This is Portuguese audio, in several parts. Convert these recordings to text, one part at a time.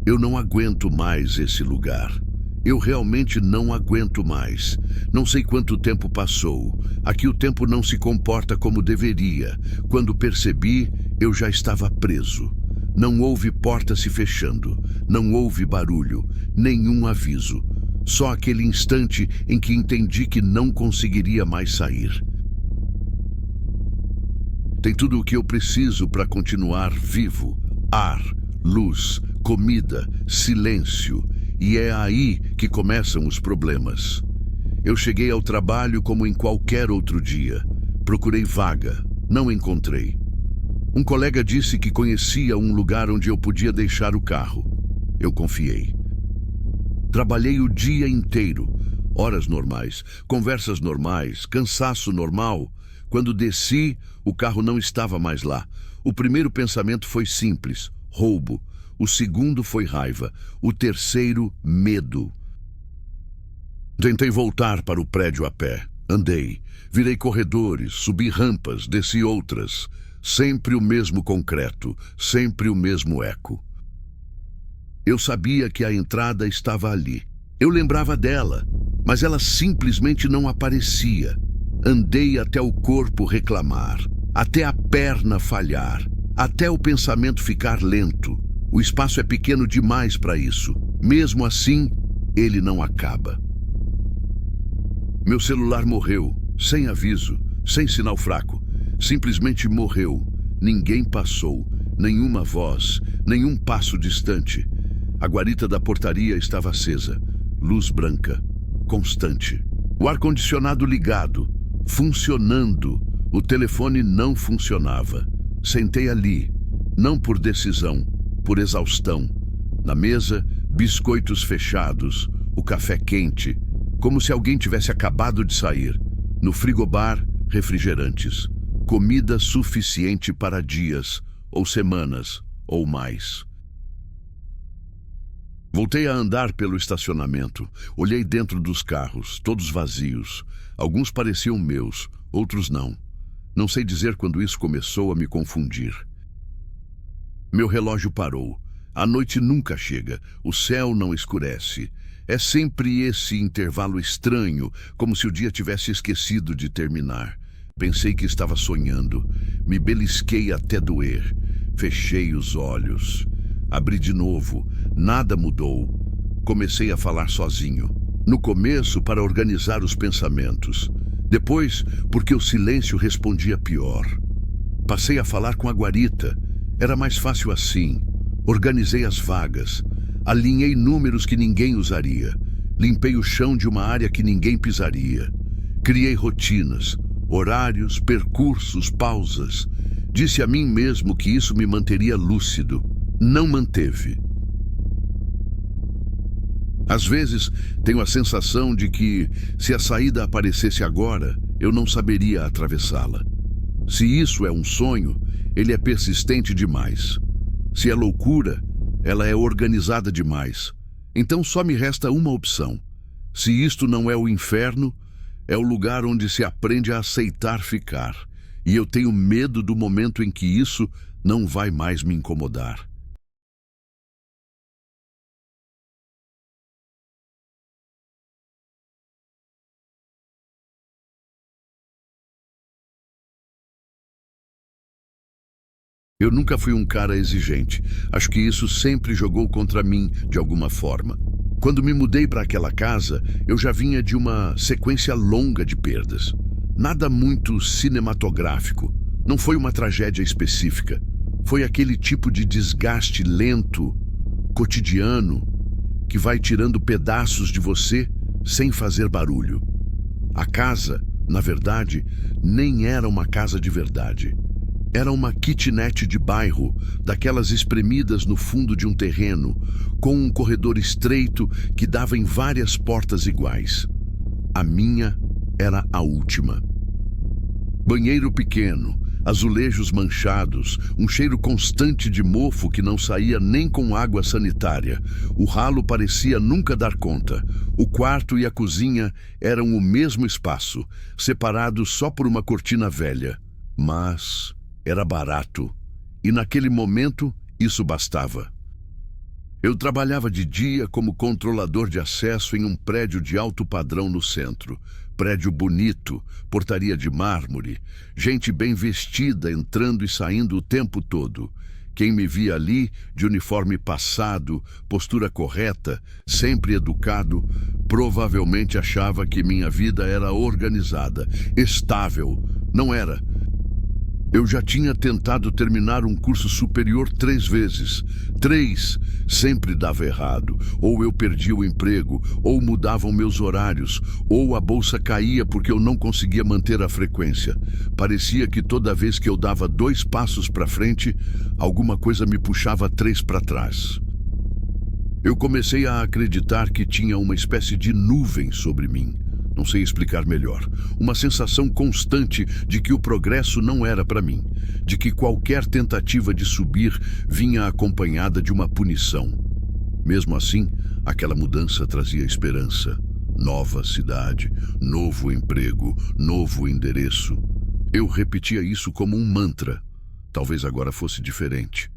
Eu não aguento mais esse lugar. Eu realmente não aguento mais. Não sei quanto tempo passou. Aqui o tempo não se comporta como deveria. Quando percebi, eu já estava preso. Não houve porta se fechando. Não houve barulho, nenhum aviso. Só aquele instante em que entendi que não conseguiria mais sair. Tem tudo o que eu preciso para continuar vivo: ar, luz, comida, silêncio. E é aí que começam os problemas. Eu cheguei ao trabalho como em qualquer outro dia. Procurei vaga, não encontrei. Um colega disse que conhecia um lugar onde eu podia deixar o carro. Eu confiei. Trabalhei o dia inteiro, horas normais, conversas normais, cansaço normal. Quando desci, o carro não estava mais lá. O primeiro pensamento foi simples: roubo. O segundo foi raiva. O terceiro, medo. Tentei voltar para o prédio a pé. Andei. Virei corredores, subi rampas, desci outras. Sempre o mesmo concreto, sempre o mesmo eco. Eu sabia que a entrada estava ali. Eu lembrava dela, mas ela simplesmente não aparecia. Andei até o corpo reclamar, até a perna falhar, até o pensamento ficar lento. O espaço é pequeno demais para isso. Mesmo assim, ele não acaba. Meu celular morreu, sem aviso, sem sinal fraco. Simplesmente morreu. Ninguém passou, nenhuma voz, nenhum passo distante. A guarita da portaria estava acesa. Luz branca, constante. O ar-condicionado ligado, funcionando. O telefone não funcionava. Sentei ali, não por decisão, por exaustão. Na mesa, biscoitos fechados, o café quente, como se alguém tivesse acabado de sair. No frigobar, refrigerantes. Comida suficiente para dias, ou semanas, ou mais. Voltei a andar pelo estacionamento. Olhei dentro dos carros, todos vazios. Alguns pareciam meus, outros não. Não sei dizer quando isso começou a me confundir. Meu relógio parou. A noite nunca chega, o céu não escurece. É sempre esse intervalo estranho, como se o dia tivesse esquecido de terminar. Pensei que estava sonhando. Me belisquei até doer. Fechei os olhos. Abri de novo. Nada mudou. Comecei a falar sozinho. No começo, para organizar os pensamentos. Depois, porque o silêncio respondia pior. Passei a falar com a guarita. Era mais fácil assim. Organizei as vagas. Alinhei números que ninguém usaria. Limpei o chão de uma área que ninguém pisaria. Criei rotinas, horários, percursos, pausas. Disse a mim mesmo que isso me manteria lúcido. Não manteve. Às vezes, tenho a sensação de que, se a saída aparecesse agora, eu não saberia atravessá-la. Se isso é um sonho, ele é persistente demais. Se é loucura, ela é organizada demais. Então só me resta uma opção. Se isto não é o inferno, é o lugar onde se aprende a aceitar ficar. E eu tenho medo do momento em que isso não vai mais me incomodar. Eu nunca fui um cara exigente. Acho que isso sempre jogou contra mim, de alguma forma. Quando me mudei para aquela casa, eu já vinha de uma sequência longa de perdas. Nada muito cinematográfico. Não foi uma tragédia específica. Foi aquele tipo de desgaste lento, cotidiano, que vai tirando pedaços de você sem fazer barulho. A casa, na verdade, nem era uma casa de verdade. Era uma kitnet de bairro, daquelas espremidas no fundo de um terreno, com um corredor estreito que dava em várias portas iguais. A minha era a última. Banheiro pequeno, azulejos manchados, um cheiro constante de mofo que não saía nem com água sanitária. O ralo parecia nunca dar conta. O quarto e a cozinha eram o mesmo espaço, separados só por uma cortina velha. Mas era barato, e naquele momento isso bastava. Eu trabalhava de dia como controlador de acesso em um prédio de alto padrão no centro. Prédio bonito, portaria de mármore, gente bem vestida entrando e saindo o tempo todo. Quem me via ali, de uniforme passado, postura correta, sempre educado, provavelmente achava que minha vida era organizada, estável. Não era. Eu já tinha tentado terminar um curso superior 3 vezes. 3, sempre dava errado. Ou eu perdia o emprego, ou mudavam meus horários, ou a bolsa caía porque eu não conseguia manter a frequência. Parecia que toda vez que eu dava 2 passos para frente, alguma coisa me puxava 3 para trás. Eu comecei a acreditar que tinha uma espécie de nuvem sobre mim. Não sei explicar melhor. Uma sensação constante de que o progresso não era para mim, de que qualquer tentativa de subir vinha acompanhada de uma punição. Mesmo assim, aquela mudança trazia esperança. Nova cidade, novo emprego, novo endereço. Eu repetia isso como um mantra. Talvez agora fosse diferente.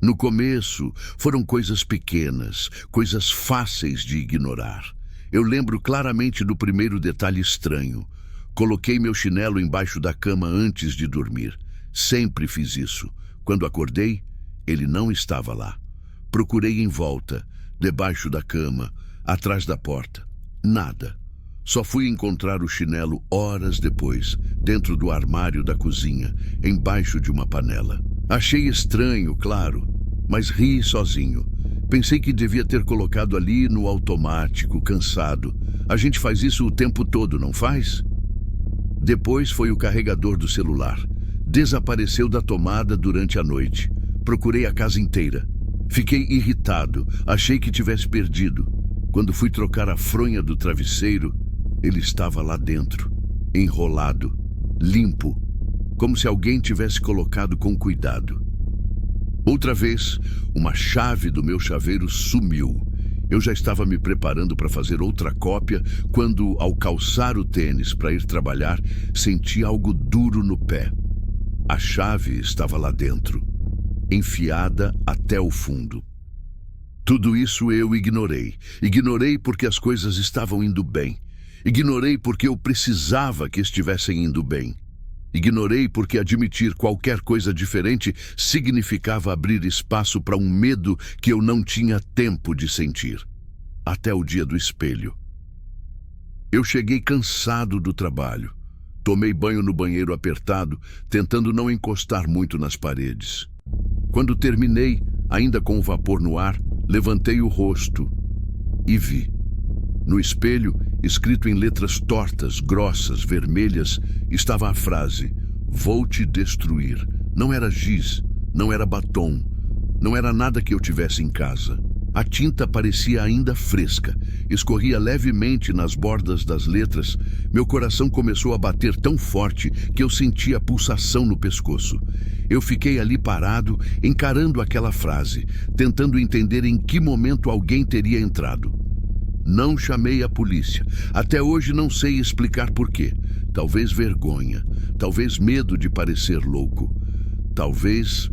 No começo, foram coisas pequenas, coisas fáceis de ignorar. Eu lembro claramente do primeiro detalhe estranho. Coloquei meu chinelo embaixo da cama antes de dormir. Sempre fiz isso. Quando acordei, ele não estava lá. Procurei em volta, debaixo da cama, atrás da porta. Nada. Só fui encontrar o chinelo horas depois, dentro do armário da cozinha, embaixo de uma panela. Achei estranho, claro, mas ri sozinho. Pensei que devia ter colocado ali no automático, cansado. A gente faz isso o tempo todo, não faz? Depois foi o carregador do celular. Desapareceu da tomada durante a noite. Procurei a casa inteira. Fiquei irritado, achei que tivesse perdido. Quando fui trocar a fronha do travesseiro, ele estava lá dentro, enrolado, limpo, como se alguém tivesse colocado com cuidado. Outra vez, uma chave do meu chaveiro sumiu. Eu já estava me preparando para fazer outra cópia quando, ao calçar o tênis para ir trabalhar, senti algo duro no pé. A chave estava lá dentro, enfiada até o fundo. Tudo isso eu ignorei. Ignorei porque as coisas estavam indo bem. Ignorei porque eu precisava que estivessem indo bem. Ignorei porque admitir qualquer coisa diferente significava abrir espaço para um medo que eu não tinha tempo de sentir. Até o dia do espelho. Eu cheguei cansado do trabalho. Tomei banho no banheiro apertado, tentando não encostar muito nas paredes. Quando terminei, ainda com o vapor no ar, levantei o rosto e vi. No espelho, escrito em letras tortas, grossas, vermelhas, estava a frase: "Vou te destruir". Não era giz, não era batom, não era nada que eu tivesse em casa. A tinta parecia ainda fresca, escorria levemente nas bordas das letras. Meu coração começou a bater tão forte que eu senti a pulsação no pescoço. Eu fiquei ali parado, encarando aquela frase, tentando entender em que momento alguém teria entrado. Não chamei a polícia. Até hoje não sei explicar por quê. Talvez vergonha, talvez medo de parecer louco. Talvez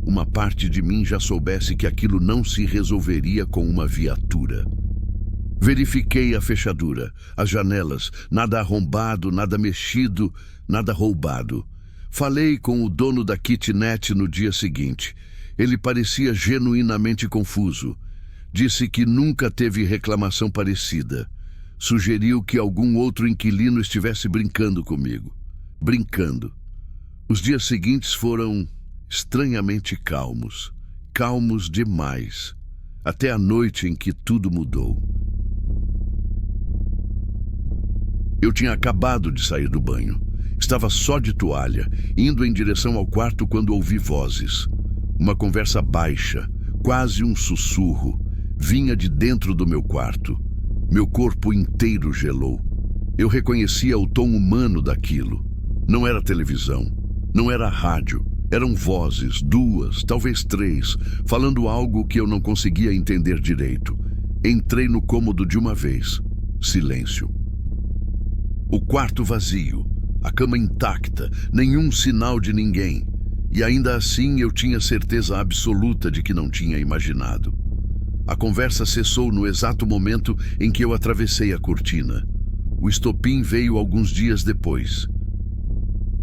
uma parte de mim já soubesse que aquilo não se resolveria com uma viatura. Verifiquei a fechadura, as janelas, nada arrombado, nada mexido, nada roubado. Falei com o dono da kitnet no dia seguinte. Ele parecia genuinamente confuso. Disse que nunca teve reclamação parecida. Sugeriu que algum outro inquilino estivesse brincando comigo. Brincando. Os dias seguintes foram estranhamente calmos. Calmos demais. Até a noite em que tudo mudou. Eu tinha acabado de sair do banho. Estava só de toalha, indo em direção ao quarto quando ouvi vozes. Uma conversa baixa, quase um sussurro. Vinha de dentro do meu quarto. Meu corpo inteiro gelou. Eu reconhecia o tom humano daquilo. Não era televisão, não era rádio. Eram vozes, 2, talvez 3, falando algo que eu não conseguia entender direito. Entrei no cômodo de uma vez. Silêncio. O quarto vazio, a cama intacta, nenhum sinal de ninguém. E ainda assim eu tinha certeza absoluta de que não tinha imaginado. A conversa cessou no exato momento em que eu atravessei a cortina. O estopim veio alguns dias depois.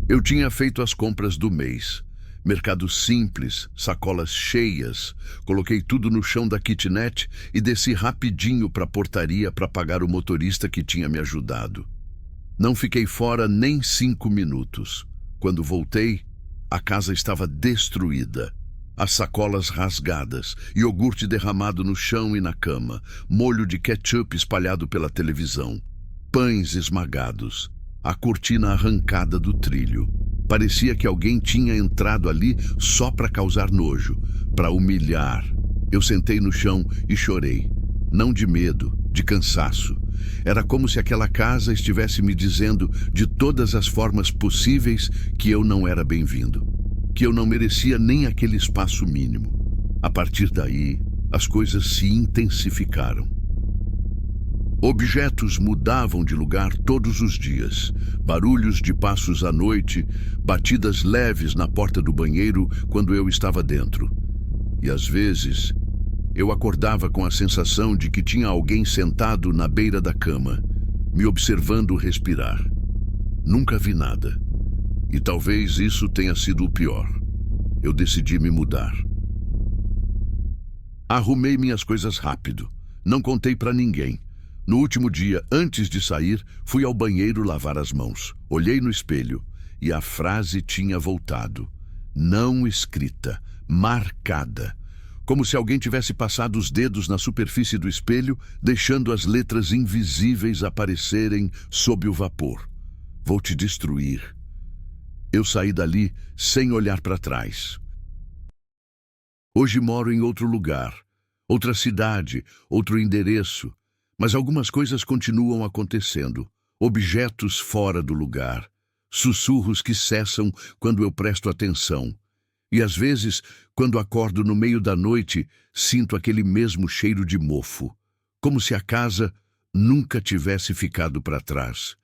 Eu tinha feito as compras do mês. Mercado simples, sacolas cheias. Coloquei tudo no chão da kitnet e desci rapidinho para a portaria para pagar o motorista que tinha me ajudado. Não fiquei fora nem 5 minutos. Quando voltei, a casa estava destruída. As sacolas rasgadas, iogurte derramado no chão e na cama, molho de ketchup espalhado pela televisão, pães esmagados, a cortina arrancada do trilho. Parecia que alguém tinha entrado ali só para causar nojo, para humilhar. Eu sentei no chão e chorei. Não de medo, de cansaço. Era como se aquela casa estivesse me dizendo de todas as formas possíveis que eu não era bem-vindo, que eu não merecia nem aquele espaço mínimo. A partir daí, as coisas se intensificaram. Objetos mudavam de lugar todos os dias. Barulhos de passos à noite, batidas leves na porta do banheiro quando eu estava dentro. E às vezes, eu acordava com a sensação de que tinha alguém sentado na beira da cama, me observando respirar. Nunca vi nada. E talvez isso tenha sido o pior. Eu decidi me mudar. Arrumei minhas coisas rápido. Não contei para ninguém. No último dia, antes de sair, fui ao banheiro lavar as mãos. Olhei no espelho e a frase tinha voltado. Não escrita, marcada. Como se alguém tivesse passado os dedos na superfície do espelho, deixando as letras invisíveis aparecerem sob o vapor. Vou te destruir. Eu saí dali sem olhar para trás. Hoje moro em outro lugar, outra cidade, outro endereço. Mas algumas coisas continuam acontecendo. Objetos fora do lugar. Sussurros que cessam quando eu presto atenção. E às vezes, quando acordo no meio da noite, sinto aquele mesmo cheiro de mofo. Como se a casa nunca tivesse ficado para trás.